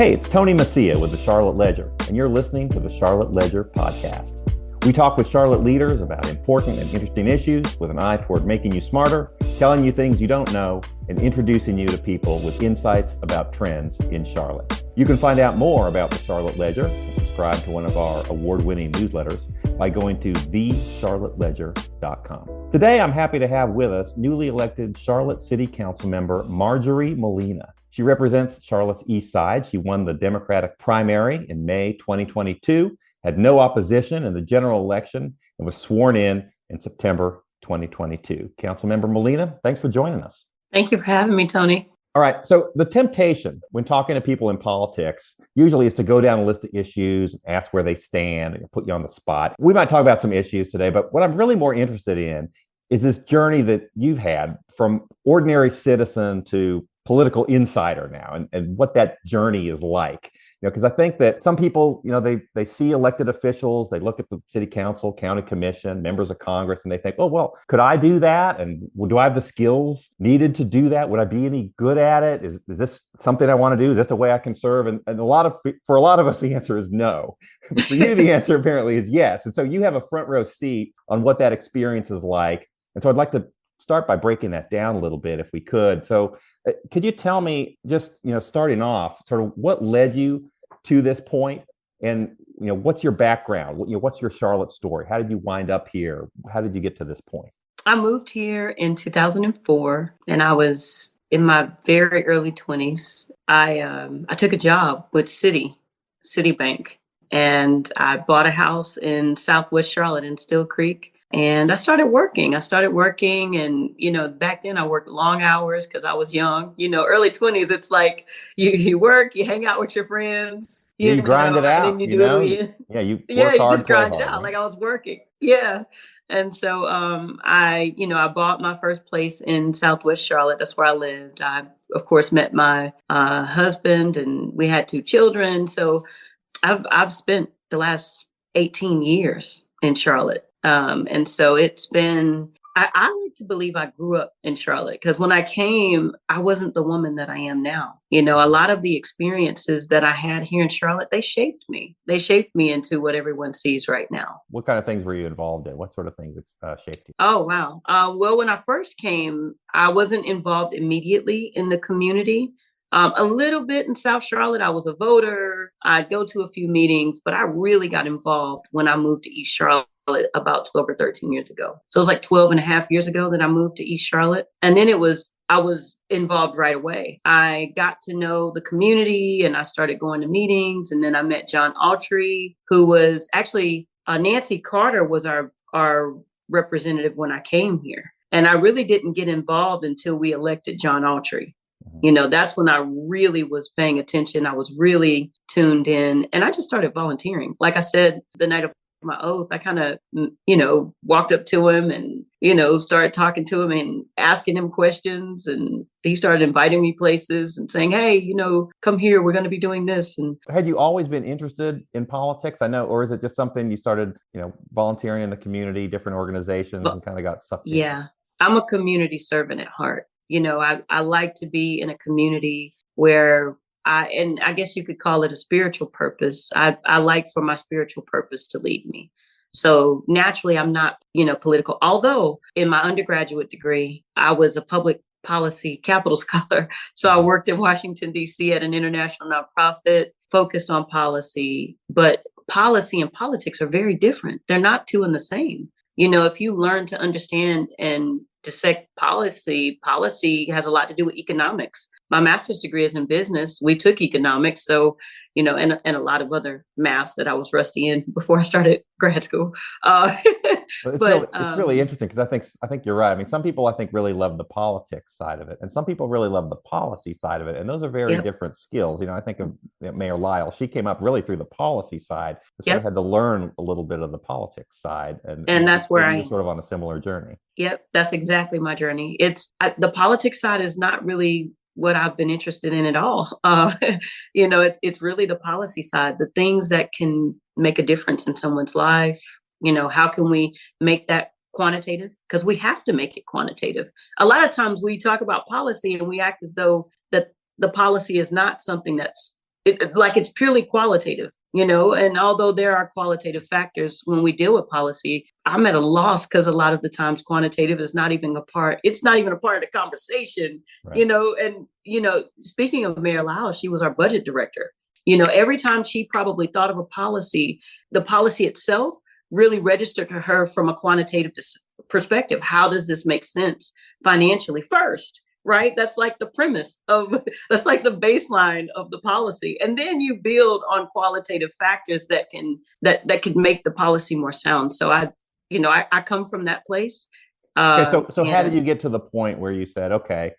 Hey, it's Tony Mecia with the Charlotte Ledger, and you're listening to the Charlotte Ledger podcast. We talk with Charlotte leaders about important and interesting issues with an eye toward making you smarter, telling you things you don't know, and introducing you to people with insights about trends in Charlotte. You can find out more about the Charlotte Ledger and subscribe to one of our award-winning newsletters by going to thecharlotteledger.com. Today, I'm happy to have with us newly elected Charlotte City Council member Marjorie Molina. She represents Charlotte's East Side. She won the Democratic primary in May 2022, had no opposition in the general election, and was sworn in September 2022. Councilmember Molina, thanks for joining us. Thank you for having me, Tony. All right. So the temptation when talking to people in politics usually is to go down a list of issues, ask where they stand, and put you on the spot. We might talk about some issues today, but what I'm really more interested in is this journey that you've had from ordinary citizen to political insider now, and what that journey is like. Because I think that some people, they see elected officials, they look at the city council, county commission, members of Congress, and they think, oh, well, could I do that? And do I have the skills needed to do that? Would I be any good at it? Is this something I want to do? Is this a way I can serve? And for a lot of us, the answer is no. But for you, the answer apparently is yes. And so you have a front row seat on what that experience is like. And so I'd like to start by breaking that down a little bit if we could. So could you tell me, just starting off, sort of what led you to this point, and what's your background? What's your Charlotte story? How did you wind up here? How did you get to this point? I moved here in 2004, and I was in my very early 20s. I took a job with Citibank, and I bought a house in Southwest Charlotte in Still Creek. And I started working and, back then I worked long hours because I was young, early 20s. It's like you work, you hang out with your friends. You grind it out. And then you do it again. Yeah, you just grind it out like I was working. Yeah. And so I bought my first place in Southwest Charlotte. That's where I lived. I, of course, met my husband, and we had 2 children. So I've spent the last 18 years in Charlotte. And so it's been, I like to believe I grew up in Charlotte, because when I came, I wasn't the woman that I am now. A lot of the experiences that I had here in Charlotte, they shaped me. They shaped me into what everyone sees right now. What kind of things were you involved in? What sort of things shaped you? Oh, wow. Well, when I first came, I wasn't involved immediately in the community. A little bit in South Charlotte. I was a voter. I'd go to a few meetings, but I really got involved when I moved to East Charlotte about 12 or 13 years ago. So it was like 12 and a half years ago that I moved to East Charlotte. And then I was involved right away. I got to know the community, and I started going to meetings. And then I met John Autry, who was actually, Nancy Carter was our representative when I came here. And I really didn't get involved until we elected John Autry. That's when I really was paying attention. I was really tuned in, and I just started volunteering. Like I said, the night of my oath, I kind of, walked up to him and, started talking to him and asking him questions. And he started inviting me places and saying, hey, come here, we're going to be doing this. And had you always been interested in politics? I know, or is it just something you started, volunteering in the community, different organizations, and kind of got sucked into? Yeah, I'm a community servant at heart. I like to be in a community where I guess you could call it a spiritual purpose. I like for my spiritual purpose to lead me. So naturally, I'm not, political. Although in my undergraduate degree, I was a public policy capital scholar. So I worked in Washington, D.C. at an international nonprofit focused on policy. But policy and politics are very different. They're not two and the same. If you learn to understand and dissect policy has a lot to do with economics. My master's degree is in business. We took economics. So, and a lot of other maths that I was rusty in before I started grad school. It's really interesting, because I think you're right. I mean, some people I think really love the politics side of it, and some people really love the policy side of it. And those are very different skills. I think of Mayor Lyle. She came up really through the policy side. So I had to learn a little bit of the politics side. And that's where I am. Sort of on a similar journey. Yep. That's exactly my journey. The politics side is not really what I've been interested in at all. It's really the policy side, the things that can make a difference in someone's life. How can we make that quantitative? Because we have to make it quantitative. A lot of times we talk about policy and we act as though that the policy is not something that's like it's purely qualitative, and although there are qualitative factors when we deal with policy, I'm at a loss because a lot of the times quantitative is not even it's not even a part of the conversation, Right. and, speaking of Mayor Lau, she was our budget director. Every time she probably thought of a policy, the policy itself really registered to her from a quantitative perspective. How does this make sense financially first? Right? That's like the premise that's like the baseline of the policy. And then you build on qualitative factors that could make the policy more sound. So I come from that place. Okay, so how did you get to the point where you said, okay,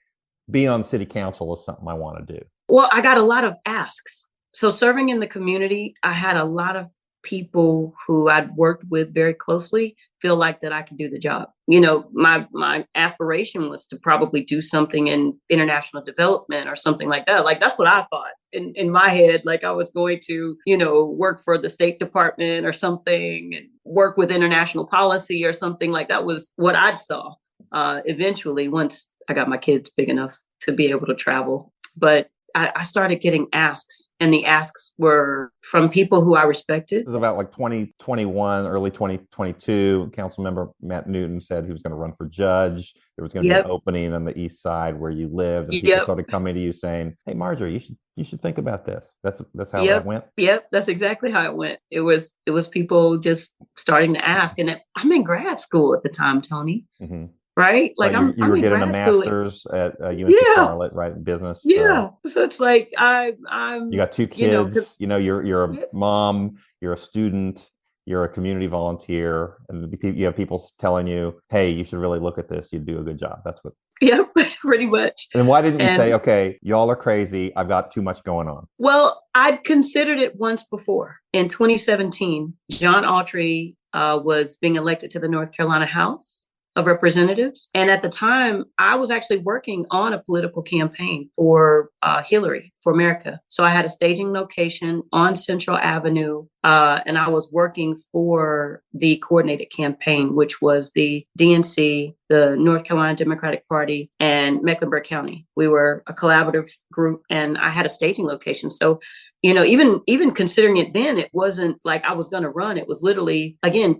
being on the city council is something I want to do? Well, I got a lot of asks. So serving in the community, I had a lot of people who I'd worked with very closely feel like that I could do the job. My aspiration was to probably do something in international development or something like that. Like, that's what I thought in my head. Like, I was going to, work for the State Department or something and work with international policy or something. Like, that was what I saw eventually once I got my kids big enough to be able to travel. But I started getting asks, and the asks were from people who I respected. It was about like 2021, early 2022. Council member Matt Newton said he was going to run for judge. There was going to be an opening on the east side where you lived, and people started coming to you saying, "Hey, Marjorie, you should think about this." That's how that went. Yep, that's exactly how it went. It was people just starting to ask, and I'm in grad school at the time, Tony. Mm-hmm. Right? Like, you were getting a master's at UNC Charlotte, right? Business. Yeah. So it's like I'm. You got two kids. You're a mom. You're a student. You're a community volunteer, and you have people telling you, "Hey, you should really look at this. You'd do a good job." That's what. Yep, pretty much. And why didn't you say, "Okay, y'all are crazy. I've got too much going on"? Well, I'd considered it once before. In 2017, John Autry was being elected to the North Carolina House of Representatives. And at the time, I was actually working on a political campaign for Hillary, for America. So I had a staging location on Central Avenue, and I was working for the coordinated campaign, which was the DNC, the North Carolina Democratic Party, and Mecklenburg County. We were a collaborative group, and I had a staging location. So even considering it then, it wasn't like I was going to run. It was literally, again,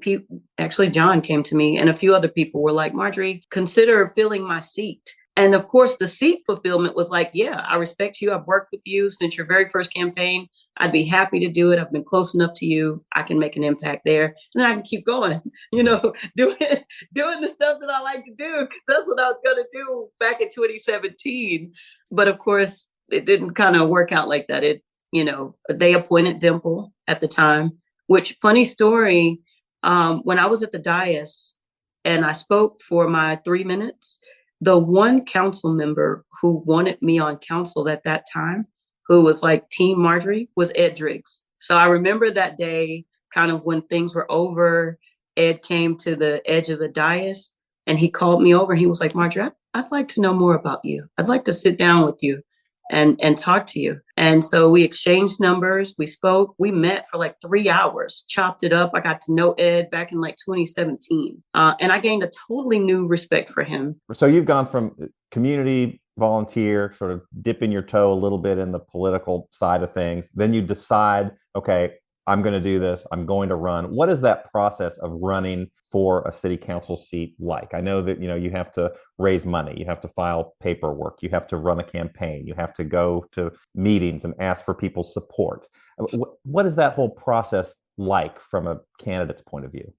actually, John came to me and a few other people were like, "Marjorie, consider filling my seat." And of course, the seat fulfillment was like, "Yeah, I respect you. I've worked with you since your very first campaign. I'd be happy to do it. I've been close enough to you. I can make an impact there. And then I can keep going, doing the stuff that I like to do, because that's what I was going to do back in 2017. But of course, it didn't kind of work out like that. They appointed Dimple at the time, which, funny story, when I was at the dais and I spoke for my 3 minutes, the one council member who wanted me on council at that time, who was like Team Marjorie, was Ed Driggs. So I remember that day, kind of when things were over, Ed came to the edge of the dais and he called me over. He was like, "Marjorie, I'd like to know more about you. I'd like to sit down with you and talk to you." And so we exchanged numbers. We spoke. We met for like 3 hours, chopped it up. I got to know Ed back in like 2017. And I gained a totally new respect for him. So you've gone from community volunteer, sort of dipping your toe a little bit in the political side of things. Then you decide, okay, I'm going to do this. I'm going to run. What is that process of running for a city council seat like? I know that, you have to raise money. You have to file paperwork. You have to run a campaign. You have to go to meetings and ask for people's support. What is that whole process like from a candidate's point of view?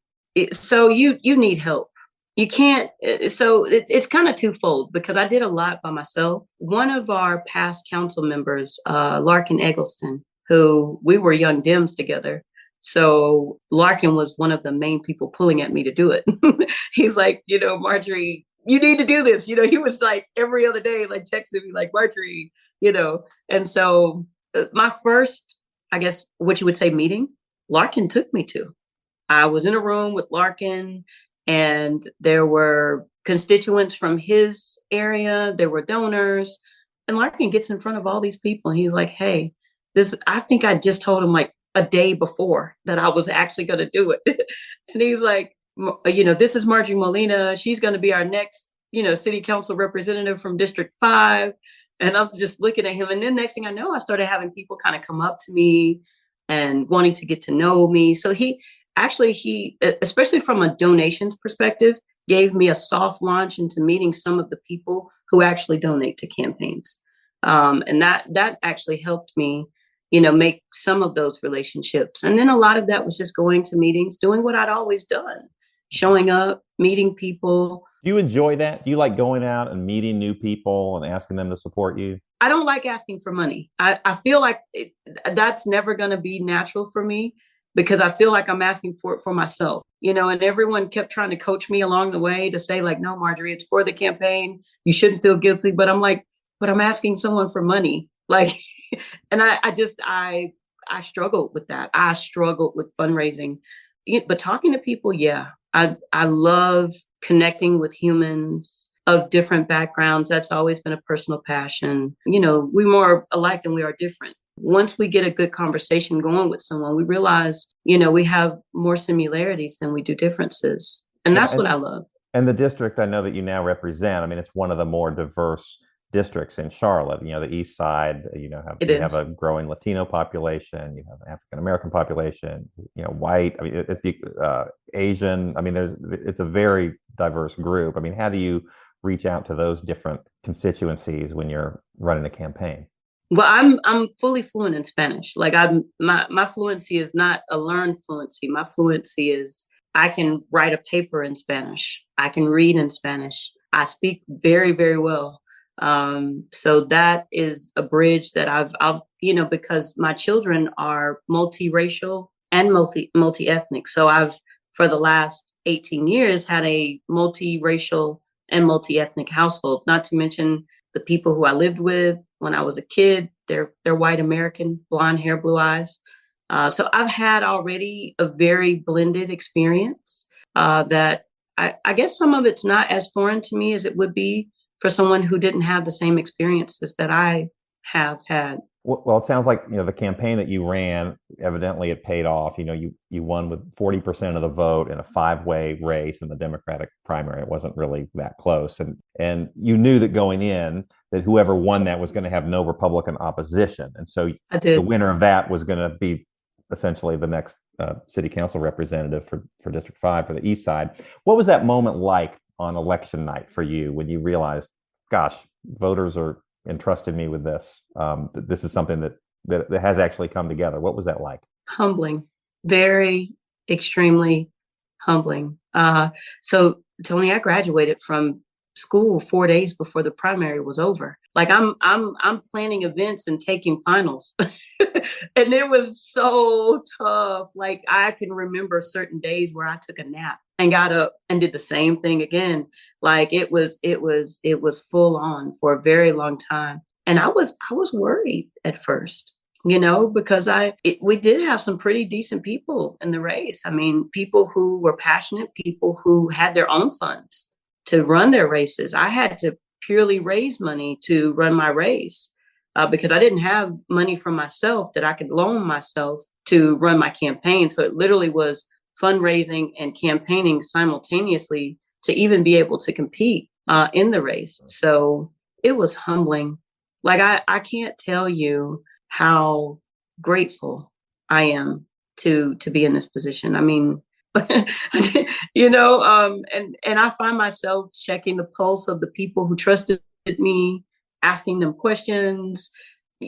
So you need help. You can't. So it's kind of twofold, because I did a lot by myself. One of our past council members, Larkin Eggleston, who we were young Dems together. So Larkin was one of the main people pulling at me to do it. He's like, "Marjorie, you need to do this." He was like every other day, like texting me like, "Marjorie," And so my first, I guess, what you would say, meeting, Larkin took me to. I was in a room with Larkin, and there were constituents from his area. There were donors. And Larkin gets in front of all these people and he's like, "Hey, I think I just told him like a day before that I was actually going to do it." And he's like, "This is Marjorie Molina. She's going to be our next, city council representative from District 5. And I'm just looking at him. And then next thing I know, I started having people kind of come up to me and wanting to get to know me. So he, especially from a donations perspective, gave me a soft launch into meeting some of the people who actually donate to campaigns. And that actually helped me, make some of those relationships. And then a lot of that was just going to meetings, doing what I'd always done, showing up, meeting people. Do you enjoy that? Do you like going out and meeting new people and asking them to support you? I don't like asking for money. I feel like that's never going to be natural for me because I feel like I'm asking for it for myself, and everyone kept trying to coach me along the way to say like, no, Marjorie, it's for the campaign. You shouldn't feel guilty. But I'm like, but I'm asking someone for money. Like, and I struggled with that. I struggled with fundraising, but talking to people, yeah, I love connecting with humans of different backgrounds. That's always been a personal passion. We're more alike than we are different. Once we get a good conversation going with someone, we realize, we have more similarities than we do differences. And that's what I love. And the district I know that you now represent, I mean, it's one of the more diverse districts in Charlotte. The east side, you have a growing Latino population, you have an African American population, white, I mean, it's Asian. I mean, it's a very diverse group. I mean, how do you reach out to those different constituencies when you're running a campaign? Well, I'm fully fluent in Spanish. Like my fluency is not a learned fluency. My fluency is I can write a paper in Spanish. I can read in Spanish. I speak very, very well. So that is a bridge that I've because my children are multiracial and multi-ethnic. So I've, for the last 18 years, had a multiracial and multi-ethnic household, not to mention the people who I lived with when I was a kid. They're white American, blonde hair, blue eyes. So I've had already a very blended experience that I guess some of it's not as foreign to me as it would be for someone who didn't have the same experiences that I have had. Well, it sounds like, the campaign that you ran, evidently it paid off. You won with 40% of the vote in a 5-way race in the Democratic primary. It wasn't really that close. And you knew that going in, that whoever won that was going to have no Republican opposition. And so the winner of that was going to be essentially the next city council representative for District 5 for the east side. What was that moment like on election night for you when you realized, gosh, voters are entrusted me with this? This is something that has actually come together. What was that like? Humbling, very extremely humbling. So Tony, I graduated from school 4 days before the primary was over. Like I'm planning events and taking finals. And it was so tough. Like I can remember certain days where I took a nap and got up and did the same thing again. Like it was full on for a very long time. And I was worried at first, because we did have some pretty decent people in the race. I mean, people who were passionate, people who had their own funds to run their races. I had to purely raise money to run my race because I didn't have money from myself that I could loan myself to run my campaign. So it literally was fundraising and campaigning simultaneously to even be able to compete in the race. So it was humbling. Like I can't tell you how grateful I am to be in this position. I mean, and I find myself checking the pulse of the people who trusted me, asking them questions,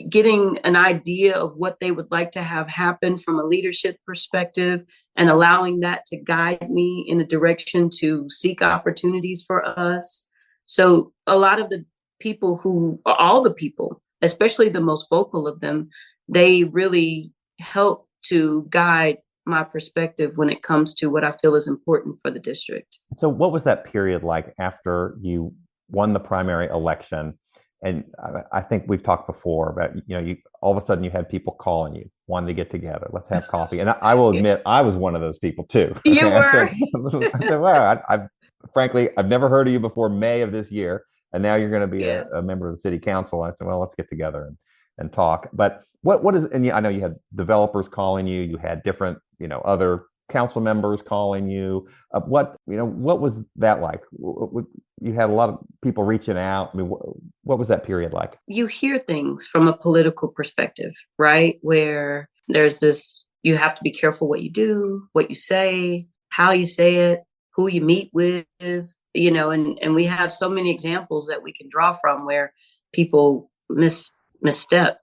getting an idea of what they would like to have happen from a leadership perspective, and allowing that to guide me in a direction to seek opportunities for us. So a lot of the people all the people, especially the most vocal of them, they really help to guide my perspective when it comes to what I feel is important for the district. So what was that period like after you won the primary election? And I think we've talked before about, you all of a sudden you had people calling you, wanting to get together. Let's have coffee. And I will admit, I was one of those people too. You were. I said, well, frankly, I've never heard of you before May of this year. And now you're going to be a member of the city council. I said, well, let's get together and talk. But what is, and I know you had developers calling you, you had different, other council members calling you? What was that like? You had a lot of people reaching out. I mean, what was that period like? You hear things from a political perspective, right? Where there's this, you have to be careful what you do, what you say, how you say it, who you meet with, and we have so many examples that we can draw from where people misstep,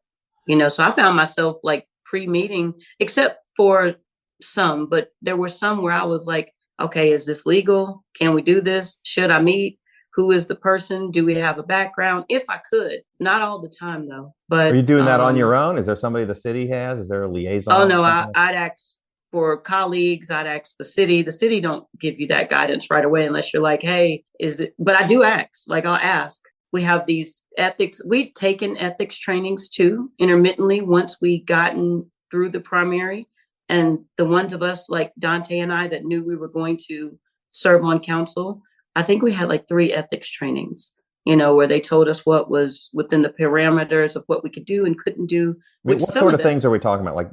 so I found myself like pre-meeting, except for some, but there were some where I was like, okay, is this legal? Can we do this? Should I meet? Who is the person? Do we have a background? If I could, not all the time though. Are But you doing that on your own? Is there somebody the city has? Is there a oh liaison or no, something? I'd ask for colleagues. I'd ask the city. The city don't give you that guidance right away unless you're like, hey, is it? But I do ask. Like I'll ask. We have these ethics. We'd taken ethics trainings too, intermittently once we gotten through the primary. And the ones of us like Dante and I that knew we were going to serve on council, I think we had like 3 ethics trainings, where they told us what was within the parameters of what we could do and couldn't do. I mean, Which what some sort of of them, things are we talking about? Like,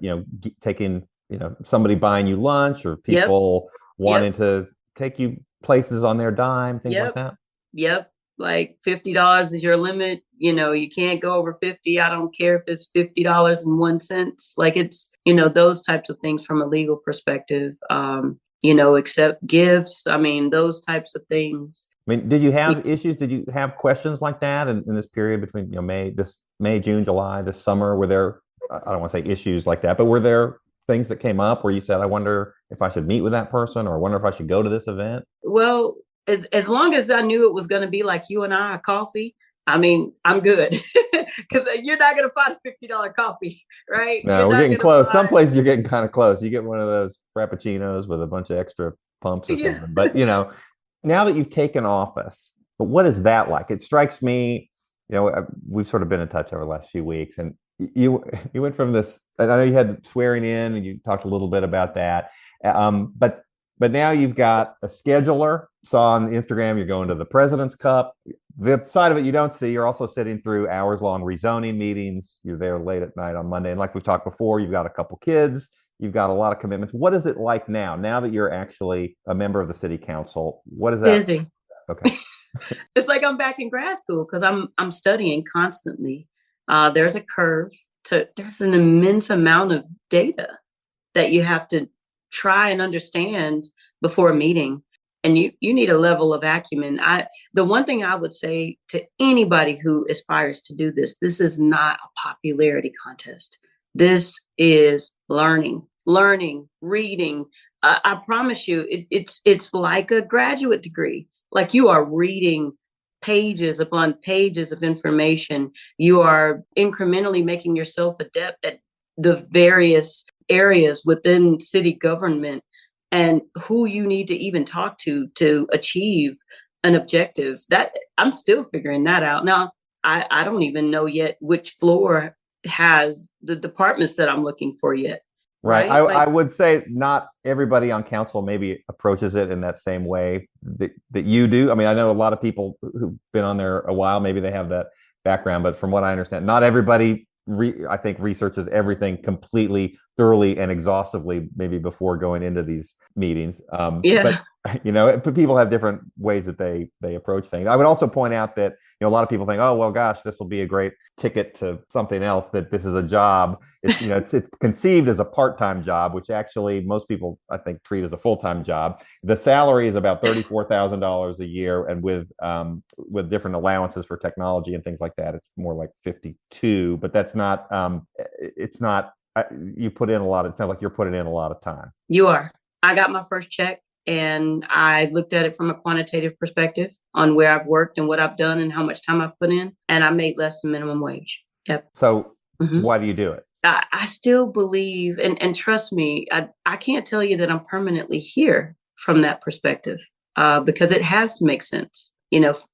taking, somebody buying you lunch, or yep, people wanting yep, to take you places on their dime, things like yep, that? yep. Like $50 is your limit. You can't go over 50. I don't care if it's $50.01. Like it's, those types of things from a legal perspective. Accept gifts. I mean, those types of things. I mean, did you have issues? Did you have questions like that in this period between, May, June, July, this summer? Were there, I don't want to say issues like that, but were there things that came up where you said, I wonder if I should meet with that person, or I wonder if I should go to this event? Well, as long as I knew it was going to be like you and I, a coffee, I mean, I'm good. Because you're not going to find a $50 coffee, right? No, You're we're not getting going to close. Some find, places you're getting kind of close. You get one of those frappuccinos with a bunch of extra pumps or yeah. something. But, now that you've taken office, but what is that like? It strikes me, we've sort of been in touch over the last few weeks, and you went from this. I know you had swearing in, and you talked a little bit about that. But now you've got a scheduler. Saw on Instagram you're going to the President's Cup. The side of it you don't see, you're also sitting through hours-long rezoning meetings. You're there late at night on Monday, and like we've talked before, you've got a couple kids. You've got a lot of commitments. What is it like now that you're actually a member of the city council? What is that? Busy. Okay. It's like I'm back in grad school because I'm studying constantly. There's a curve there's an immense amount of data that you have to try and understand before a meeting. And you need a level of acumen. The one thing I would say to anybody who aspires to do this is not a popularity contest. This is learning, reading. I promise you, it's like a graduate degree. Like you are reading pages upon pages of information. You are incrementally making yourself adept at the various areas within city government and who you need to even talk to achieve an objective. That I'm still figuring that out. Now, I don't even know yet which floor has the departments that I'm looking for yet. Right. Right? I Like, would say not everybody on council maybe approaches it in that same way that you do. I mean, I know a lot of people who've been on there a while, maybe they have that background, but from what I understand, not everybody I think researches everything completely, thoroughly, and exhaustively, maybe before going into these meetings. yeah. But people have different ways that they approach things. I would also point out that a lot of people think, oh well, gosh, this will be a great ticket to something else. That this is a job. It's conceived as a part-time job, which actually most people I think treat as a full-time job. The salary is about $34,000 a year, and with different allowances for technology and things like that, it's more like 52. But that's not. It's not. You put in a lot. It sounds like you're putting in a lot of time. You are. I got my first check and I looked at it from a quantitative perspective on where I've worked and what I've done and how much time I've put in. And I made less than minimum wage. Yep. So why do you do it? I still believe, and trust me, I can't tell you that I'm permanently here from that perspective because it has to make sense,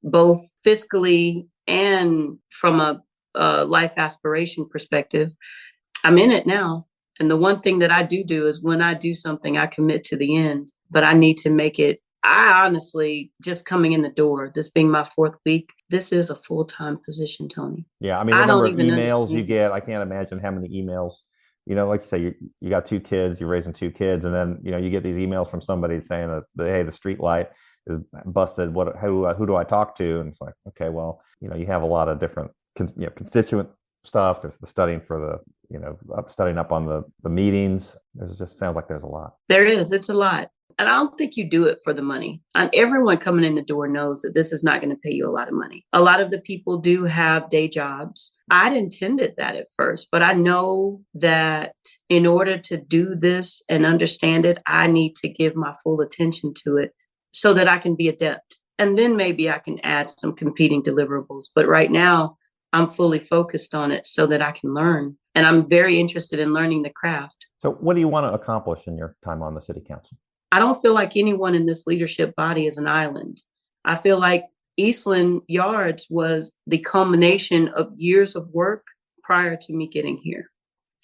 both fiscally and from a life aspiration perspective. I'm in it now. And the one thing that I do is when I do something, I commit to the end, but I need to make it. I honestly, just coming in the door, this being my 4th week, this is a full-time position, Tony. Yeah. I mean, the I number don't of even emails you understand. get, I can't imagine how many emails like you say, you got two kids, you're raising two kids, and then you get these emails from somebody saying that hey, the street light is busted. Who do I talk to? And it's like, okay, well, you have a lot of different constituent stuff. There's the studying for studying up on the meetings. There's just sounds like there's a lot. There is. It's a lot. And I don't think you do it for the money. And everyone coming in the door knows that this is not going to pay you a lot of money. A lot of the people do have day jobs. I'd intended that at first, but I know that in order to do this and understand it, I need to give my full attention to it so that I can be adept. And then maybe I can add some competing deliverables. But right now, I'm fully focused on it so that I can learn. And I'm very interested in learning the craft. So what do you want to accomplish in your time on the city council? I don't feel like anyone in this leadership body is an island. I feel like Eastland Yards was the culmination of years of work prior to me getting here.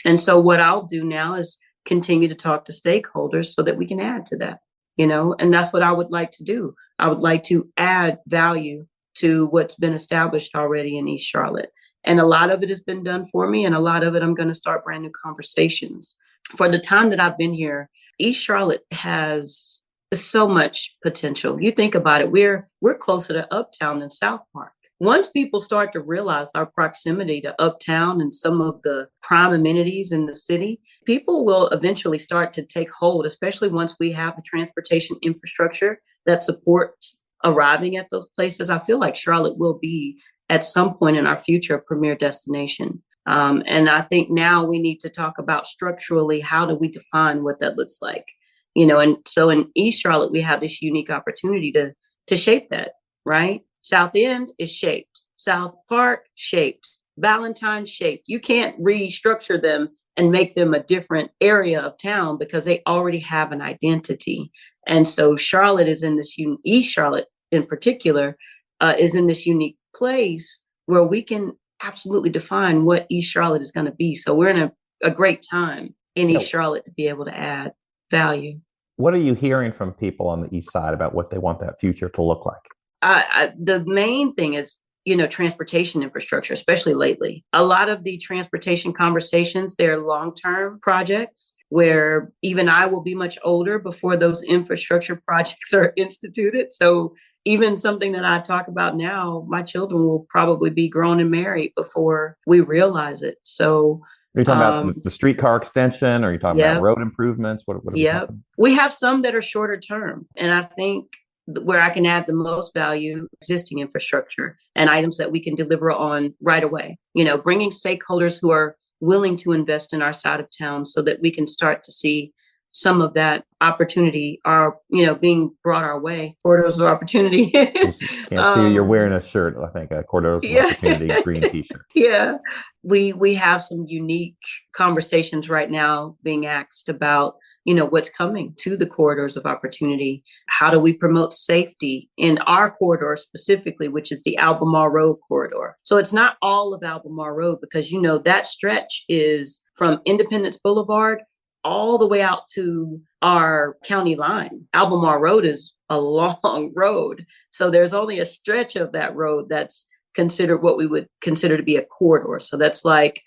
And so what I'll do now is continue to talk to stakeholders so that we can add to that, and that's what I would like to do. I would like to add value to what's been established already in East Charlotte. And a lot of it has been done for me, and a lot of it I'm going to start brand new conversations. For the time that I've been here, East Charlotte has so much potential. You think about it, we're closer to Uptown than South Park. Once people start to realize our proximity to Uptown and some of the prime amenities in the city, people will eventually start to take hold, especially once we have the transportation infrastructure that supports arriving at those places. I feel like Charlotte will be at some point in our future a premier destination. And I think now we need to talk about structurally, how do we define what that looks like? And so in East Charlotte, we have this unique opportunity to shape that, right? South End is shaped, South Park shaped, Valentine shaped. You can't restructure them and make them a different area of town because they already have an identity. And so Charlotte is in this East Charlotte in particular is in this unique place where we can absolutely define what East Charlotte is going to be. So we're in a great time in East Charlotte to be able to add value. What are you hearing from people on the east side about what they want that future to look like? The main thing is, transportation infrastructure, especially lately. A lot of the transportation conversations, they're long-term projects where even I will be much older before those infrastructure projects are instituted. So even something that I talk about now, my children will probably be grown and married before we realize it. So are you talking about the streetcar extension? Or are you talking about road improvements? What are we talking? We have some that are shorter term. And I think where I can add the most value, existing infrastructure and items that we can deliver on right away, bringing stakeholders who are willing to invest in our side of town so that we can start to see some of that opportunity are, being brought our way. Corridors of opportunity. Can't see you're wearing a shirt, I think, a Corridors of Opportunity green t-shirt. Yeah. We have some unique conversations right now being asked about, what's coming to the corridors of opportunity. How do we promote safety in our corridor specifically, which is the Albemarle Road corridor? So it's not all of Albemarle Road because, that stretch is from Independence Boulevard all the way out to our county line. Albemarle Road is a long road. So there's only a stretch of that road that's considered what we would consider to be a corridor. So that's like,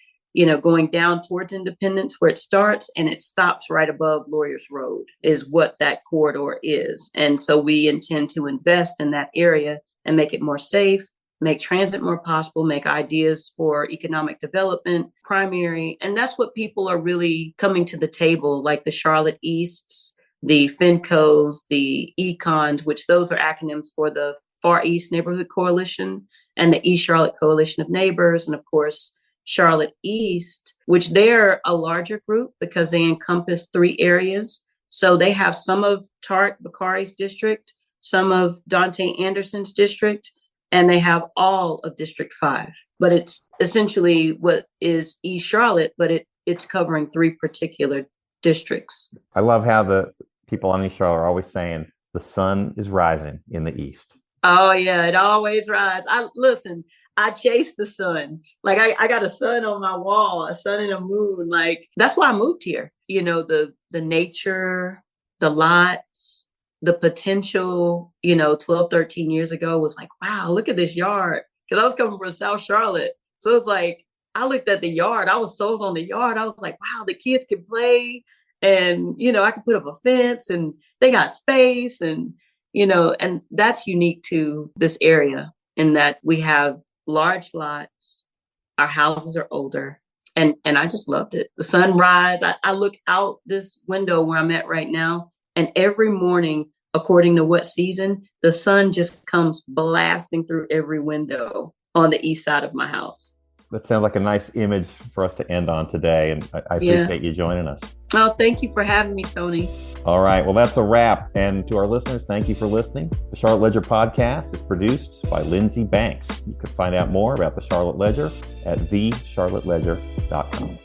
going down towards Independence where it starts and it stops right above Lawyers Road is what that corridor is. And so we intend to invest in that area and make it more safe, make transit more possible, make ideas for economic development primary. And that's what people are really coming to the table, like the Charlotte Easts, the FinCos, the Econs, which those are acronyms for the Far East Neighborhood Coalition and the East Charlotte Coalition of Neighbors. And of course, Charlotte East, which they're a larger group because they encompass 3 areas. So they have some of Tariq Bakari's district, some of Dante Anderson's district, and they have all of District 5. But it's essentially what is East Charlotte, but it's covering 3 particular districts. I love how the people on East Charlotte are always saying the sun is rising in the east. Oh, yeah, it always rises. I chase the sun. Like I got a sun on my wall, a sun and a moon. Like that's why I moved here. The nature, the lots, the potential, 12, 13 years ago was like, wow, look at this yard. Because I was coming from South Charlotte. So it's like, I looked at the yard. I was sold on the yard. I was like, wow, the kids can play. And, I can put up a fence and they got space. And, and that's unique to this area in that we have large lots. Our houses are older. And I just loved it. The sunrise. I look out this window where I'm at right now. And every morning, according to what season, the sun just comes blasting through every window on the east side of my house. That sounds like a nice image for us to end on today. And I appreciate you joining us. Oh, thank you for having me, Tony. All right. Well, that's a wrap. And to our listeners, thank you for listening. The Charlotte Ledger podcast is produced by Lindsey Banks. You can find out more about the Charlotte Ledger at thecharlotteledger.com.